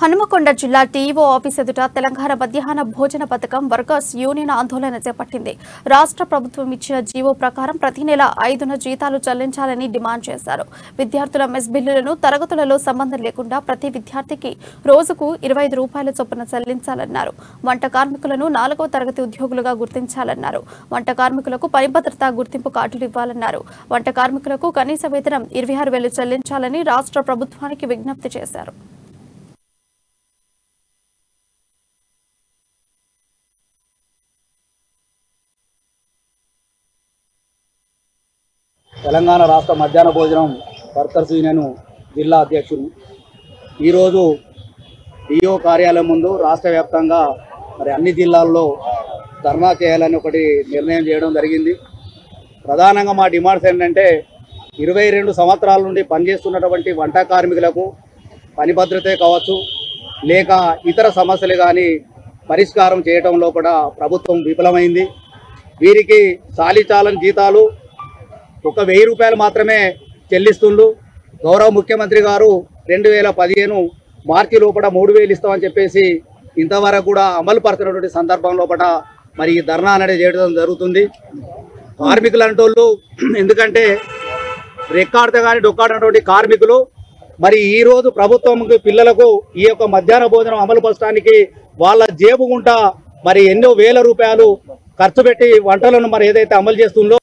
హనుమకొండ జిల్లా టీఈఓ ఆఫీస్ ఎదుట తెలంగాణ మధ్యాహ్న భోజన పథకం వర్కర్స్ యూనియన్ ఆందోళన చేపట్టింది. రాష్ట్ర ప్రభుత్వం ఇచ్చిన జీవో ప్రకారం ప్రతి నెల 5న జీతాలు చెల్లించాలని డిమాండ్ చేశారు. విద్యార్థుల మెస్ బిల్లులను తరగతులలో సంబంధం లేకుండా ప్రతి విద్యార్థికి రోజుకు 25 రూపాయల చొప్పున చెల్లించాలన్నారు. వంట కార్మికులను 4వ తరగతి ఉద్యోగులుగా గుర్తించాలన్నారు. వంట కార్మికులకు పని భద్రతా గుర్తింపు కార్డులు ఇవ్వాలన్నారు. వంట కార్మికులకు కనీస వేతనం 26,000 చెల్లించాలని రాష్ట్ర ప్రభుత్వానికి విజ్ఞప్తి చేశారు. తెలంగాణ రాష్ట్ర మధ్యాహ్న భోజనం వర్కర్స్ యూనియన్ జిల్లా అధ్యక్షుడు ఈరోజు డిఓ కార్యాలయం ముందు రాష్ట్ర వ్యాప్తంగా అన్ని జిల్లాల్లో ధర్నా చేయాలని ఒకటి నిర్ణయం చేయడం జరిగింది. ప్రధానంగా మా డిమాండ్స్ ఏంటంటే 22 సంవత్సరాల నుండి పనిచేస్తున్నటువంటి వంట కార్మికులకు పని భద్రతే కావచ్చు లేక ఇతర సమస్యలు కానీ పరిష్కారం చేయడంలో కూడా ప్రభుత్వం విఫలమైంది. వీరికి చాలీచాలని జీతాలు 1,000 రూపాయలు మాత్రమే చెల్లిస్తుండ్రు. గౌరవ ముఖ్యమంత్రి గారు 2015 మార్చి లోపల 3,000 ఇస్తామని చెప్పేసి ఇంతవరకు కూడా అమలు పరుస్తున్నటువంటి సందర్భం లోపల మరి ఈ ధర్నా అనేది చేయడం జరుగుతుంది. కార్మికులు అంటోళ్ళు ఎందుకంటే రెక్కాడితే కానీ డొక్కాడినటువంటి కార్మికులు మరి ఈరోజు ప్రభుత్వం పిల్లలకు ఈ యొక్క మధ్యాహ్న భోజనం అమలు పరచడానికి వాళ్ళ జేబు గుంట మరి ఎన్నో వేల రూపాయలు ఖర్చు పెట్టి వంటలను మరి ఏదైతే అమలు చేస్తుందో